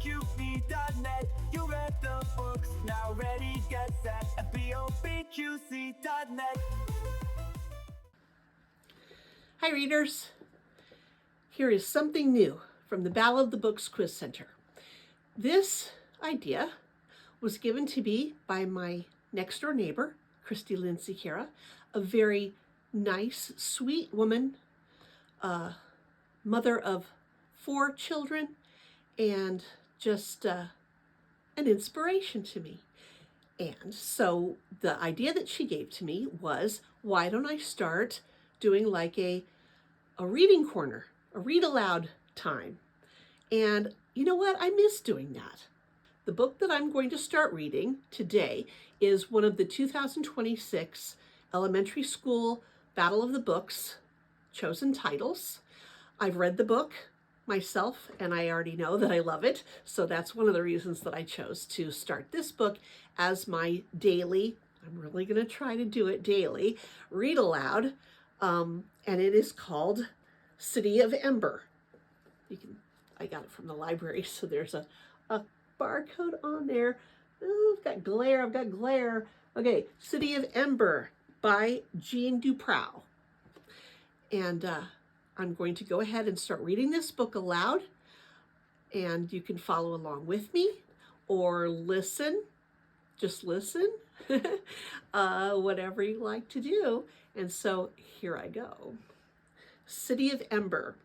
bobqc.net. You read the books, now ready, get set at bobqc.net. Hi readers, here is something new from the Battle of the Books Quiz Center. This idea was given to me by my next door neighbor, Christy Lindsay Kara, a very nice, sweet woman, mother of 4 children, and just an inspiration to me. And so the idea that she gave to me was, why don't I start doing like a reading corner, a read aloud time. And you know what? I miss doing that. The book that I'm going to start reading today is one of the 2026 Elementary School Battle of the Books chosen titles. I've read the book myself, and I already know that I love it. So that's one of the reasons that I chose to start this book as my daily, I'm really going to try to do it daily, read aloud. And it is called City of Ember. I got it from the library, so there's a barcode on there. Oh, I've got glare. Okay, City of Ember by Jeanne DuPrau. And I'm going to go ahead and start reading this book aloud, and you can follow along with me or listen, just listen, whatever you like to do. And so here I go. City of Ember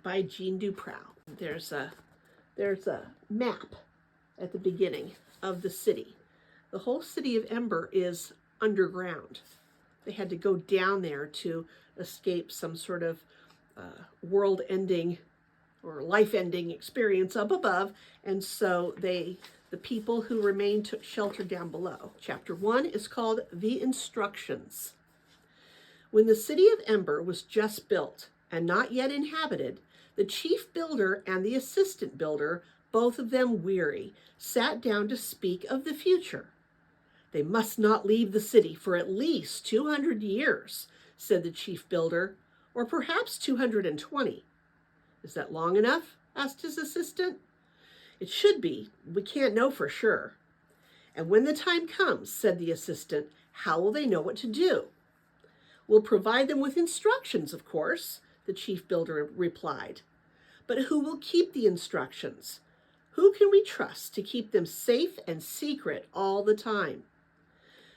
by Jeanne DuPrau. There's a map at the beginning of the city. The whole City of Ember is underground. They had to go down there to escape some sort of world-ending or life-ending experience up above, and so the people who remained took shelter down below. Chapter 1 is called The Instructions. When the City of Ember was just built and not yet inhabited, the chief builder and the assistant builder, both of them weary, sat down to speak of the future. They must not leave the city for at least 200 years, said the chief builder, or perhaps 220. Is that long enough? Asked his assistant. It should be. We can't know for sure. And when the time comes, said the assistant, how will they know what to do? We'll provide them with instructions, of course, the chief builder replied. But who will keep the instructions? Who can we trust to keep them safe and secret all the time?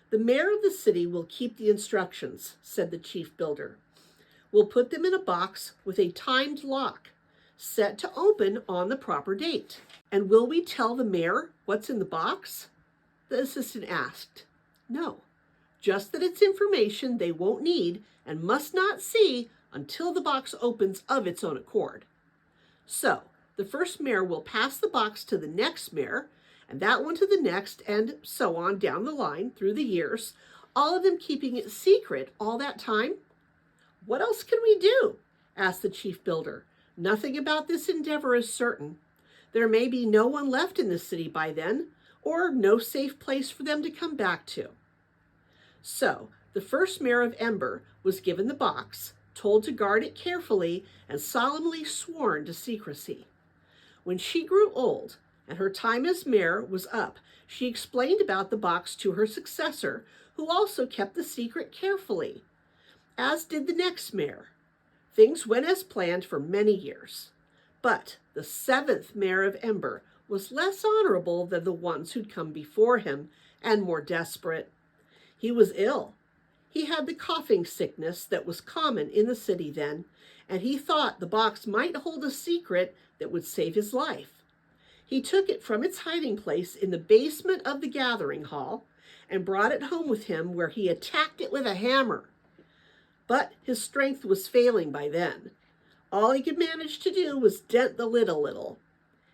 The mayor of the city will keep the instructions, said the chief builder. We'll put them in a box with a timed lock, set to open on the proper date. And will we tell the mayor what's in the box? The assistant asked. No, just that it's information they won't need and must not see until the box opens of its own accord. So, the first mayor will pass the box to the next mayor, and that one to the next, and so on down the line through the years, all of them keeping it secret all that time. What else can we do? Asked the chief builder. Nothing about this endeavor is certain. There may be no one left in the city by then, or no safe place for them to come back to. So, the first mayor of Ember was given the box, told to guard it carefully, and solemnly sworn to secrecy. When she grew old and her time as mayor was up, she explained about the box to her successor, who also kept the secret carefully, as did the next mayor. Things went as planned for many years. But the 7th mayor of Ember was less honorable than the ones who'd come before him, and more desperate. He was ill. He had the coughing sickness that was common in the city then, and he thought the box might hold a secret that would save his life. He took it from its hiding place in the basement of the gathering hall and brought it home with him, where he attacked it with a hammer. But his strength was failing by then. All he could manage to do was dent the lid a little.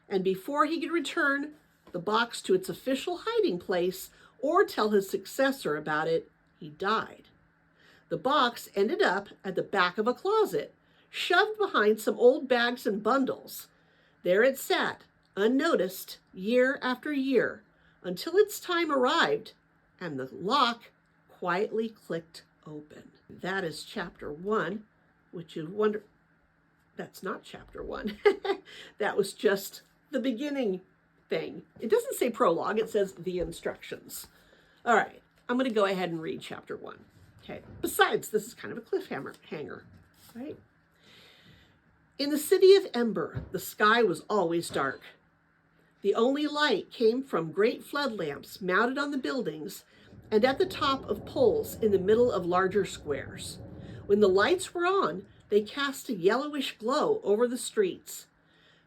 And before he could return the box to its official hiding place or tell his successor about it, he died. The box ended up at the back of a closet, shoved behind some old bags and bundles. There it sat, unnoticed, year after year, until its time arrived and the lock quietly clicked open. That is chapter 1, which you wonder, that's not chapter 1. That was just the beginning thing. It doesn't say prologue, it says the instructions. All right, I'm going to go ahead and read chapter 1. Okay, besides, this is kind of a cliffhanger, right? In the city of Ember, the sky was always dark. The only light came from great flood lamps mounted on the buildings and at the top of poles in the middle of larger squares. When the lights were on, they cast a yellowish glow over the streets.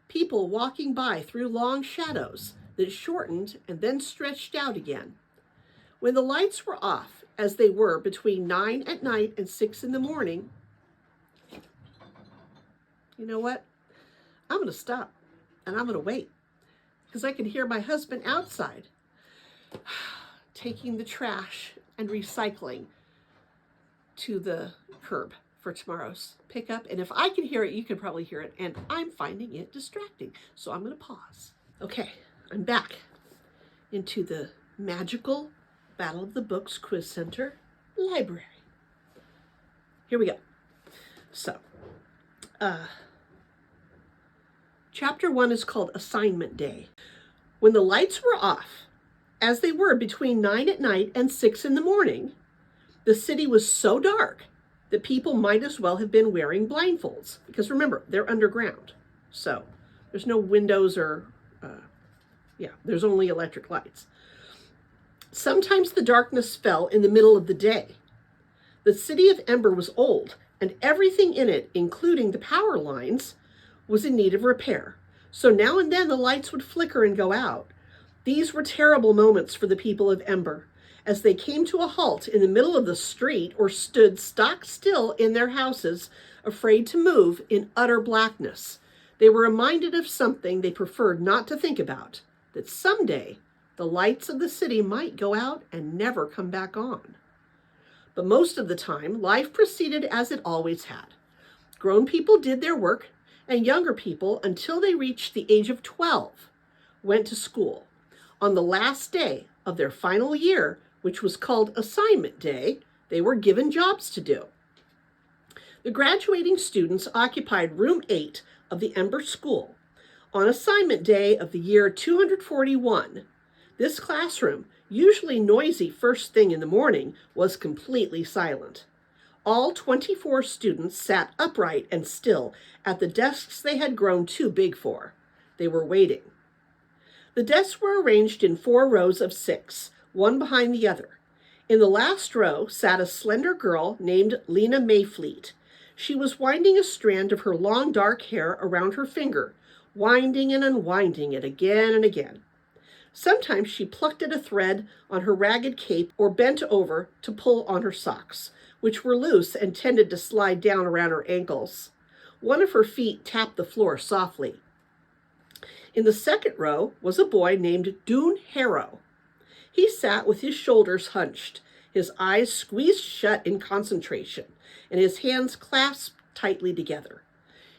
People walking by threw long shadows that shortened and then stretched out again. When the lights were off, as they were between 9 at night and 6 in the morning, you know what? I'm going to stop and I'm going to wait because I can hear my husband outside taking the trash and recycling to the curb for tomorrow's pickup. And if I can hear it, you can probably hear it. And I'm finding it distracting. So I'm going to pause. Okay, I'm back into the magical Battle of the Books Quiz Center library. Here we go. So, chapter 1 is called Assignment Day. When the lights were off, as they were between 9 at night and 6 in the morning, the city was so dark that people might as well have been wearing blindfolds. Because remember, they're underground. So there's no windows or, there's only electric lights. Sometimes the darkness fell in the middle of the day. The city of Ember was old, and everything in it, including the power lines, was in need of repair. So now and then the lights would flicker and go out. These were terrible moments for the people of Ember, as they came to a halt in the middle of the street or stood stock still in their houses, afraid to move in utter blackness. They were reminded of something they preferred not to think about, that someday the lights of the city might go out and never come back on. But most of the time, life proceeded as it always had. Grown people did their work, and younger people, until they reached the age of 12, went to school. On the last day of their final year, which was called Assignment Day, they were given jobs to do. The graduating students occupied room 8 of the Ember School. On Assignment Day of the year 241, this classroom, usually noisy first thing in the morning, was completely silent. All 24 students sat upright and still at the desks they had grown too big for. They were waiting. The desks were arranged in 4 rows of 6, one behind the other. In the last row sat a slender girl named Lina Mayfleet. She was winding a strand of her long dark hair around her finger, winding and unwinding it again and again. Sometimes she plucked at a thread on her ragged cape or bent over to pull on her socks, which were loose and tended to slide down around her ankles. One of her feet tapped the floor softly. In the second row was a boy named Doon Harrow. He sat with his shoulders hunched, his eyes squeezed shut in concentration, and his hands clasped tightly together.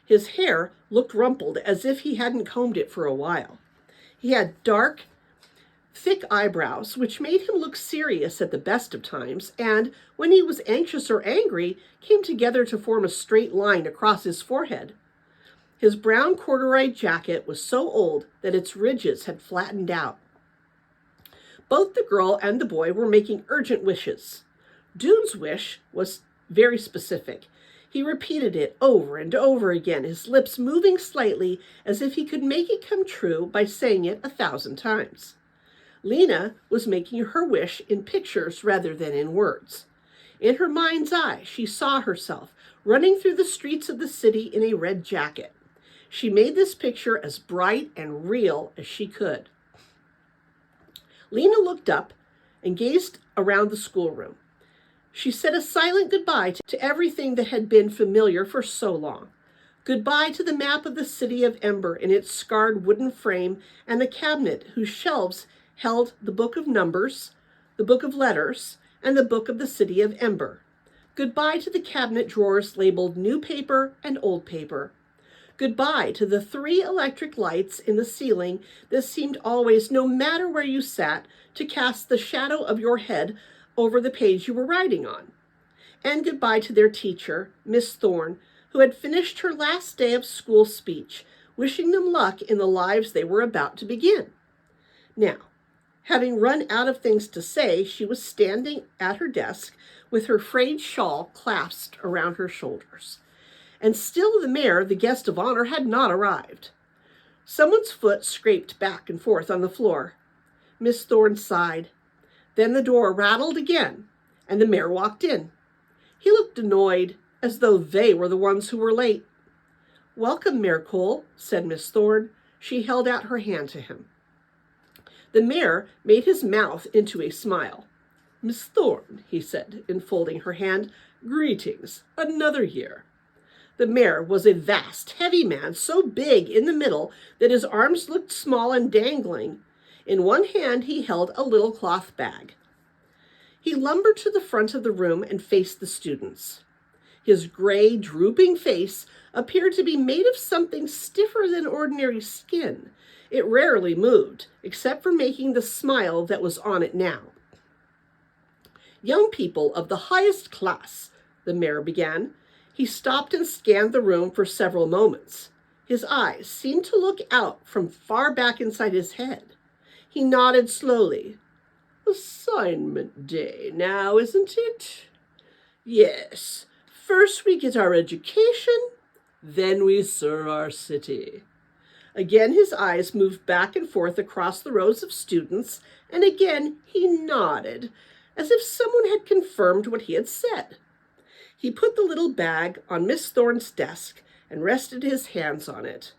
His hair looked rumpled as if he hadn't combed it for a while. He had dark, thick eyebrows, which made him look serious at the best of times, and when he was anxious or angry, came together to form a straight line across his forehead. His brown corduroy jacket was so old that its ridges had flattened out. Both the girl and the boy were making urgent wishes. Doon's wish was very specific. He repeated it over and over again, his lips moving slightly as if he could make it come true by saying it 1,000 times. Lina was making her wish in pictures rather than in words. In her mind's eye, she saw herself running through the streets of the city in a red jacket. She made this picture as bright and real as she could. Lina looked up and gazed around the schoolroom. She said a silent goodbye to everything that had been familiar for so long. Goodbye to the map of the City of Ember in its scarred wooden frame and the cabinet whose shelves held the book of numbers, the book of letters, and the book of the City of Ember. Goodbye to the cabinet drawers labeled new paper and old paper. Goodbye to the 3 electric lights in the ceiling that seemed always, no matter where you sat, to cast the shadow of your head over the page you were writing on. And goodbye to their teacher, Miss Thorne, who had finished her last day of school speech wishing them luck in the lives they were about to begin. Now, having run out of things to say, she was standing at her desk with her frayed shawl clasped around her shoulders. And still the mayor, the guest of honor, had not arrived. Someone's foot scraped back and forth on the floor. Miss Thorne sighed. Then the door rattled again, and the mayor walked in. He looked annoyed, as though they were the ones who were late. "Welcome, Mayor Cole," said Miss Thorne. She held out her hand to him. The mayor made his mouth into a smile. "Miss Thorne," he said, enfolding her hand, "greetings. Another year." The mayor was a vast, heavy man, so big in the middle that his arms looked small and dangling. In one hand he held a little cloth bag. He lumbered to the front of the room and faced the students. His gray, drooping face appeared to be made of something stiffer than ordinary skin. It rarely moved, except for making the smile that was on it now. "Young people of the highest class," the mayor began. He stopped and scanned the room for several moments. His eyes seemed to look out from far back inside his head. He nodded slowly. "Assignment day now, isn't it? Yes. First we get our education, then we serve our city." Again his eyes moved back and forth across the rows of students, and again he nodded, as if someone had confirmed what he had said. He put the little bag on Miss Thorne's desk and rested his hands on it.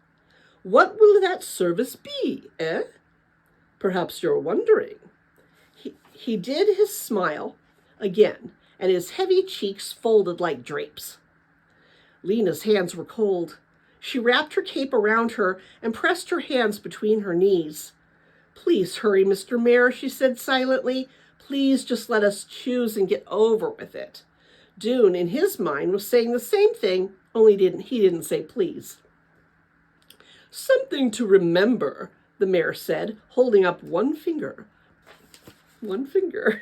"What will that service be, eh? Perhaps you're wondering." He did his smile again, and his heavy cheeks folded like drapes. Lina's hands were cold. She wrapped her cape around her and pressed her hands between her knees. "Please hurry, Mr. Mayor," she said silently. "Please just let us choose and get over with it." Doon, in his mind, was saying the same thing, only he didn't say please. "Something to remember," the mayor said, holding up one finger. One finger.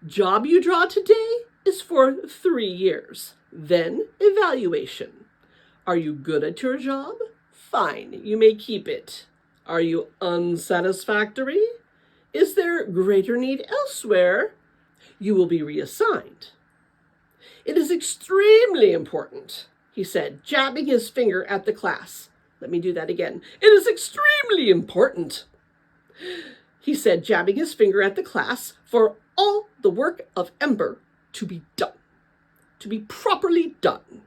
"Job you draw today is for 3 years. Then evaluation. Are you good at your job? Fine, you may keep it. Are you unsatisfactory? Is there greater need elsewhere? You will be reassigned. It is extremely important," he said, jabbing his finger at the class. Let me do that again. "It is extremely important," he said, jabbing his finger at the class, "for all the work of Ember to be done, to be properly done."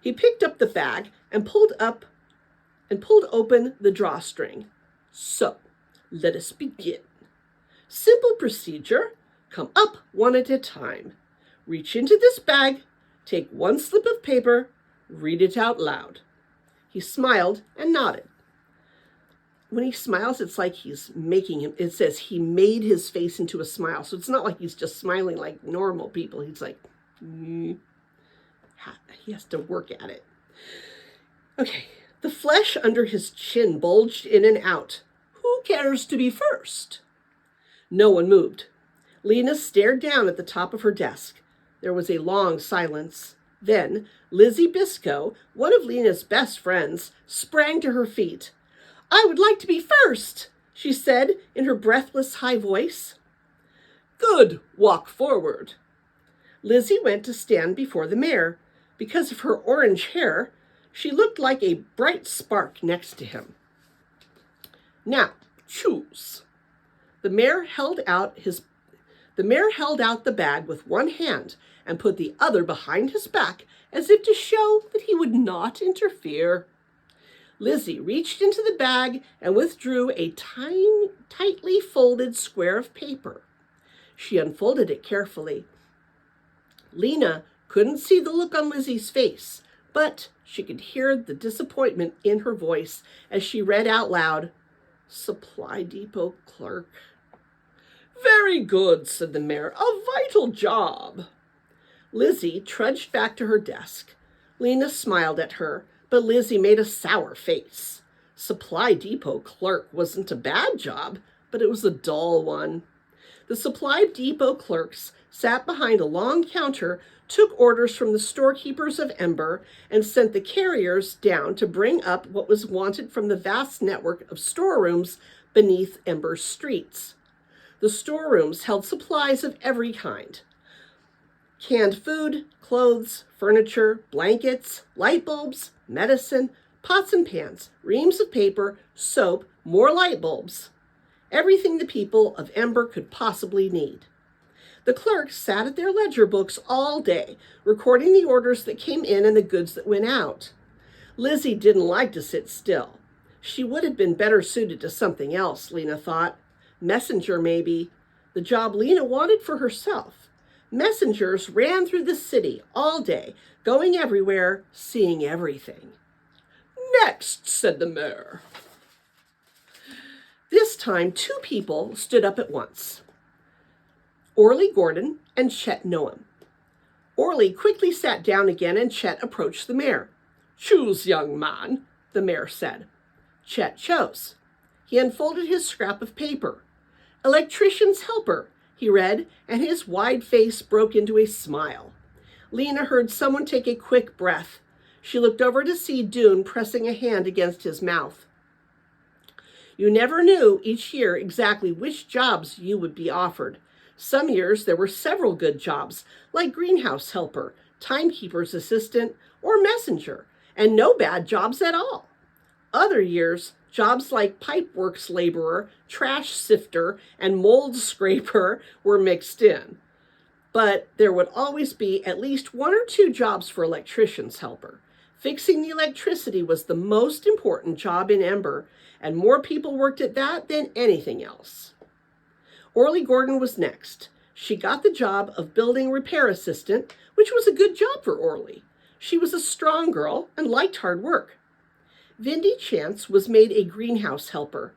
He picked up the bag and pulled open the drawstring. "So, let us begin. Simple procedure. Come up one at a time. Reach into this bag, take one slip of paper, read it out loud." He smiled and nodded. When he smiles, it's like he's making him, it says he made his face into a smile. So it's not like he's just smiling like normal people. He's like, he has to work at it. Okay, the flesh under his chin bulged in and out. "Who cares to be first?" No one moved. Lina stared down at the top of her desk. There was a long silence. Then Lizzie Biscoe, one of Lina's best friends, sprang to her feet. "I would like to be first," she said in her breathless high voice. "Good, walk forward." Lizzie went to stand before the mayor. Because of her orange hair, she looked like a bright spark next to him. "Now, choose." The mayor held out the bag with one hand and put the other behind his back as if to show that he would not interfere. Lizzie reached into the bag and withdrew a tiny, tightly folded square of paper. She unfolded it carefully. Lina couldn't see the look on Lizzie's face, but she could hear the disappointment in her voice as she read out loud, "Supply Depot Clerk." "Very good," said the mayor. "A vital job." Lizzie trudged back to her desk. Lina smiled at her, but Lizzie made a sour face. Supply Depot Clerk wasn't a bad job, but it was a dull one. The supply depot clerks sat behind a long counter, took orders from the storekeepers of Ember, and sent the carriers down to bring up what was wanted from the vast network of storerooms beneath Ember's streets. The storerooms held supplies of every kind: canned food, clothes, furniture, blankets, light bulbs, medicine, pots and pans, reams of paper, soap, more light bulbs. Everything the people of Ember could possibly need. The clerks sat at their ledger books all day, recording the orders that came in and the goods that went out. Lizzie didn't like to sit still. She would have been better suited to something else, Lina thought. Messenger, maybe. The job Lina wanted for herself. Messengers ran through the city all day, going everywhere, seeing everything. "Next," said the mayor. This time, 2 people stood up at once: Orly Gordon and Chet Noam. Orly quickly sat down again, and Chet approached the mayor. "Choose, young man," the mayor said. Chet chose. He unfolded his scrap of paper. "Electrician's helper," he read, and his wide face broke into a smile. Lina heard someone take a quick breath. She looked over to see Doon pressing a hand against his mouth. You never knew each year exactly which jobs you would be offered. Some years there were several good jobs, like greenhouse helper, timekeeper's assistant, or messenger, and no bad jobs at all. Other years, jobs like pipeworks laborer, trash sifter, and mold scraper were mixed in. But there would always be at least 1 or 2 jobs for electrician's helper. Fixing the electricity was the most important job in Ember, and more people worked at that than anything else. Orly Gordon was next. She got the job of building repair assistant, which was a good job for Orly. She was a strong girl and liked hard work. Vindy Chance was made a greenhouse helper.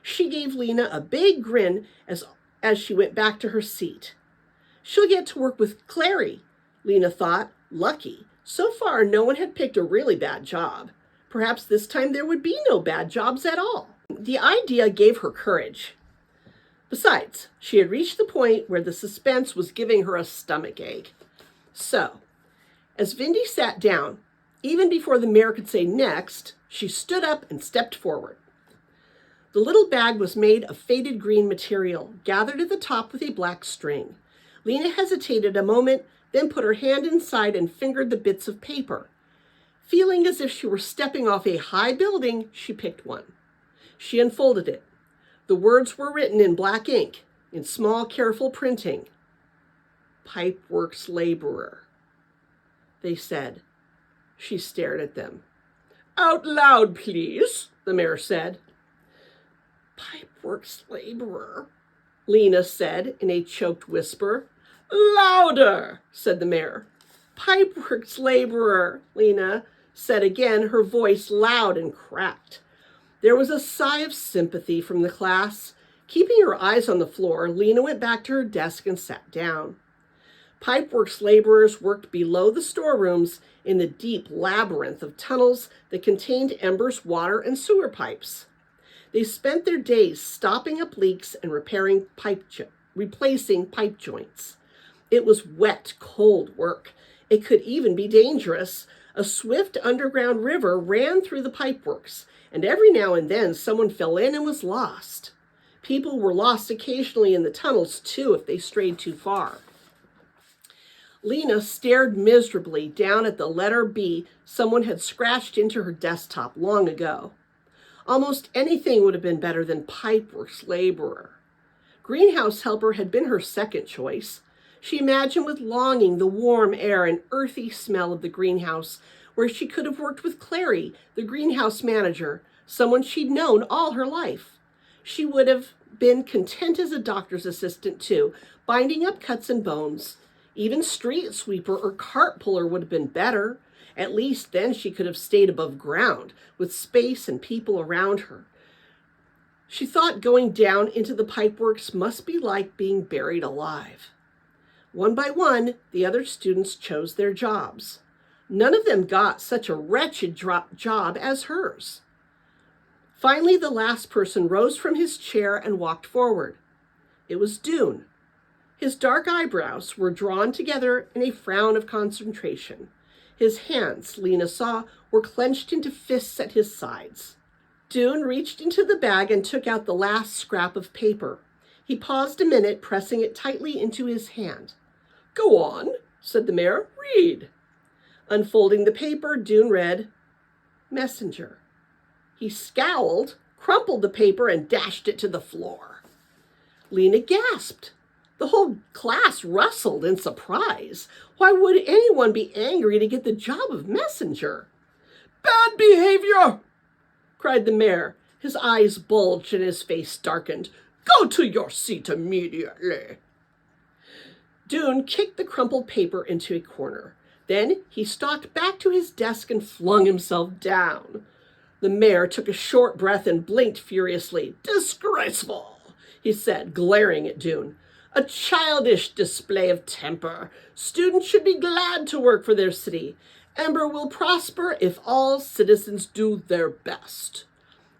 She gave Lina a big grin as she went back to her seat. She'll get to work with Clary, Lina thought. Lucky. So far, no one had picked a really bad job. Perhaps this time there would be no bad jobs at all. The idea gave her courage. Besides, she had reached the point where the suspense was giving her a stomach ache. So, as Vindy sat down, even before the mayor could say next, she stood up and stepped forward. The little bag was made of faded green material, gathered at the top with a black string. Lina hesitated a moment, then put her hand inside and fingered the bits of paper. Feeling as if she were stepping off a high building, she picked one. She unfolded it. The words were written in black ink, in small, careful printing. "Pipeworks laborer," they said. She stared at them. "Out loud, please," the mayor said. "Pipeworks laborer," Lina said in a choked whisper. "Louder," said the mayor. "Pipeworks laborer," Lina said again, her voice loud and cracked. There was a sigh of sympathy from the class. Keeping her eyes on the floor, Lina went back to her desk and sat down. Pipeworks laborers worked below the storerooms in the deep labyrinth of tunnels that contained Ember's water and sewer pipes. They spent their days stopping up leaks and replacing pipe joints. It was wet, cold work. It could even be dangerous. A swift underground river ran through the pipeworks, and every now and then someone fell in and was lost. People were lost occasionally in the tunnels, too, if they strayed too far. Lina stared miserably down at the letter B someone had scratched into her desktop long ago. Almost anything would have been better than pipeworks laborer. Greenhouse helper had been her second choice. She imagined with longing the warm air and earthy smell of the greenhouse, where she could have worked with Clary, the greenhouse manager, someone she'd known all her life. She would have been content as a doctor's assistant, too, binding up cuts and bones. Even street sweeper or cart puller would have been better. At least then she could have stayed above ground, with space and people around her. She thought going down into the pipeworks must be like being buried alive. One by one, the other students chose their jobs. None of them got such a wretched job as hers. Finally, the last person rose from his chair and walked forward. It was Doon, His dark eyebrows were drawn together in a frown of concentration. His hands, Lina saw, were clenched into fists at his sides. Doon reached into the bag and took out the last scrap of paper. He paused a minute, pressing it tightly into his hand. "Go on," said the mayor. "Read." Unfolding the paper, Doon read, "Messenger." He scowled, crumpled the paper, and dashed it to the floor. Lina gasped. The whole class rustled in surprise. Why would anyone be angry to get the job of messenger? "Bad behavior!" cried the mayor. His eyes bulged and his face darkened. "Go to your seat immediately." Doon kicked the crumpled paper into a corner. Then he stalked back to his desk and flung himself down. The mayor took a short breath and blinked furiously. "Disgraceful," he said, glaring at Doon. "A childish display of temper. Students should be glad to work for their city. Ember will prosper if all citizens do their best."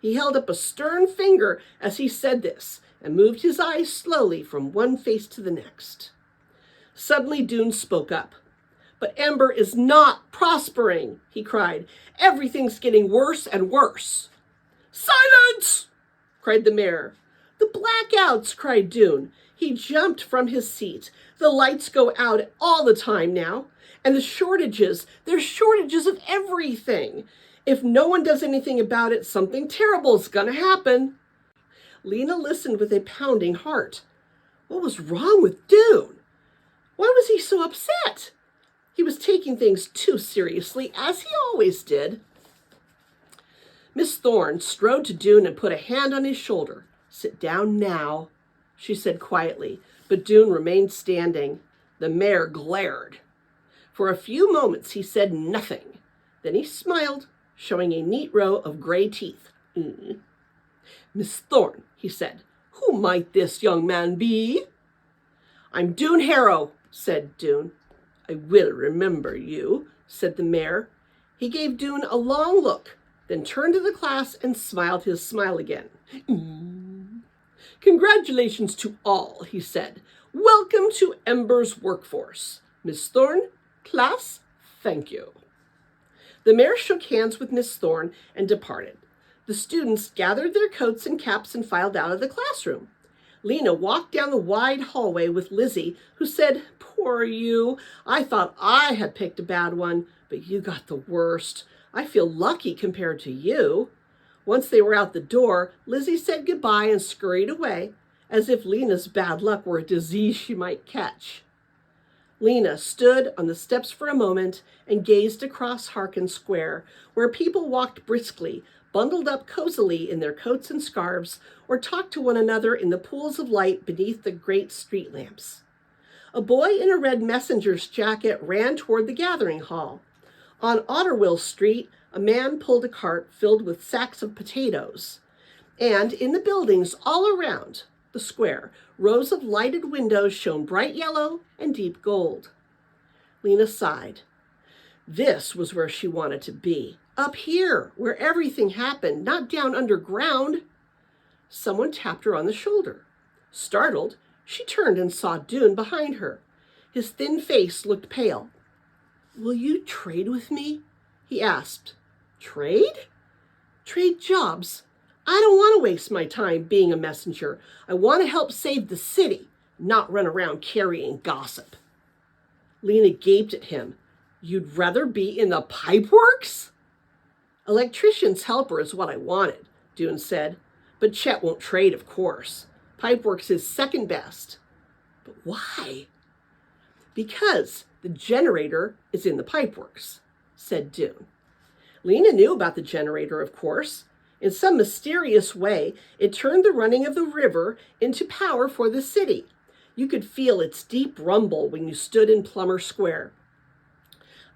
He held up a stern finger as he said this and moved his eyes slowly from one face to the next. Suddenly Doon spoke up. "But Ember is not prospering," he cried. "Everything's getting worse and worse." "Silence!" cried the mayor. "The blackouts!" cried Doon. He jumped from his seat. "The lights go out all the time now. And the shortages, there's shortages of everything. If no one does anything about it, something terrible is going to happen." Lina listened with a pounding heart. What was wrong with Doon? Why was he so upset? He was taking things too seriously, as he always did. Miss Thorne strode to Doon and put a hand on his shoulder. "Sit down now," she said quietly, but Doon remained standing. The mayor glared. For a few moments he said nothing. Then he smiled, showing a neat row of gray teeth. "Miss Thorne," he said, "who might this young man be?" "I'm Doon Harrow," said Doon. "I will remember you," said the mayor. He gave Doon a long look, then turned to the class and smiled his smile again. "Congratulations to all," he said. "Welcome to Ember's workforce. Miss Thorne, class, thank you." The mayor shook hands with Miss Thorne and departed. The students gathered their coats and caps and filed out of the classroom. Lina walked down the wide hallway with Lizzie, who said, "Poor you. I thought I had picked a bad one, but you got the worst. I feel lucky compared to you." Once they were out the door, Lizzie said goodbye and scurried away, as if Lina's bad luck were a disease she might catch. Lina stood on the steps for a moment and gazed across Harkin Square, where people walked briskly, bundled up cozily in their coats and scarves, or talked to one another in the pools of light beneath the great street lamps. A boy in a red messenger's jacket ran toward the gathering hall. On Otterwill Street, a man pulled a cart filled with sacks of potatoes. And in the buildings all around the square, rows of lighted windows shone bright yellow and deep gold. Lina sighed. This was where she wanted to be. Up here, where everything happened, not down underground. Someone tapped her on the shoulder. Startled, she turned and saw Doon behind her. His thin face looked pale. "Will you trade with me?" he asked. "Trade?" "Trade jobs. I don't want to waste my time being a messenger. I want to help save the city, not run around carrying gossip." Lina gaped at him. "You'd rather be in the pipeworks?" "Electrician's helper is what I wanted," Doon said. "But Chet won't trade, of course. Pipeworks is second best." "But why?" "Because the generator is in the pipeworks," said Doon. Lina knew about the generator, of course. In some mysterious way, it turned the running of the river into power for the city. You could feel its deep rumble when you stood in Plummer Square.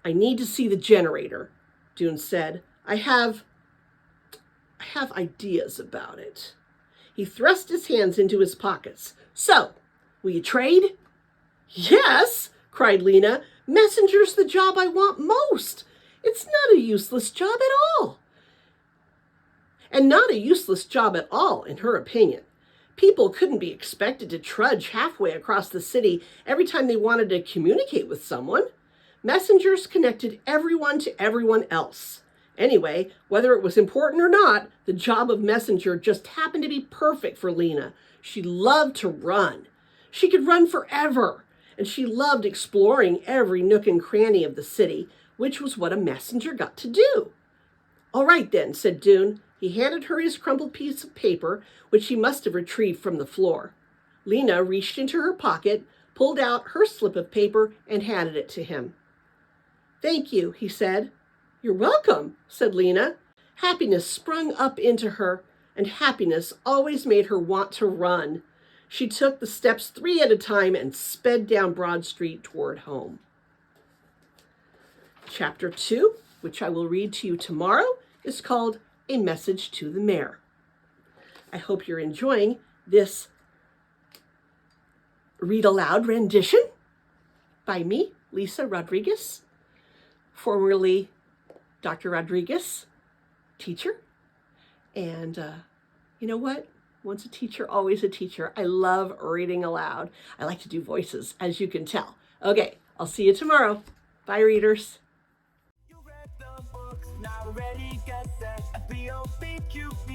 "I need to see the generator," Doon said. I have ideas about it." He thrust his hands into his pockets. "So, will you trade?" "Yes," cried Lina. "Messenger's the job I want most. It's not a useless job at all." And not a useless job at all, in her opinion. People couldn't be expected to trudge halfway across the city every time they wanted to communicate with someone. Messengers connected everyone to everyone else. Anyway, whether it was important or not, the job of messenger just happened to be perfect for Lina. She loved to run. She could run forever, and she loved exploring every nook and cranny of the city, which was what a messenger got to do. All right then, said Doon. He handed her his crumpled piece of paper, which he must have retrieved from the floor. Lina reached into her pocket, pulled out her slip of paper, and handed it to him. Thank you, he said. You're welcome, said Lina. Happiness sprung up into her, and happiness always made her want to run. She took the steps 3 at a time and sped down Broad Street toward home. Chapter 2, which I will read to you tomorrow, is called A Message to the Mayor. I hope you're enjoying this read aloud rendition by me, Lisa Rodriguez, formerly Dr. Rodriguez, teacher. And you know what? Once a teacher, always a teacher. I love reading aloud. I like to do voices, as you can tell. Okay, I'll see you tomorrow. Bye, readers. You read the books, now ready, get set. B-O-B-Q-B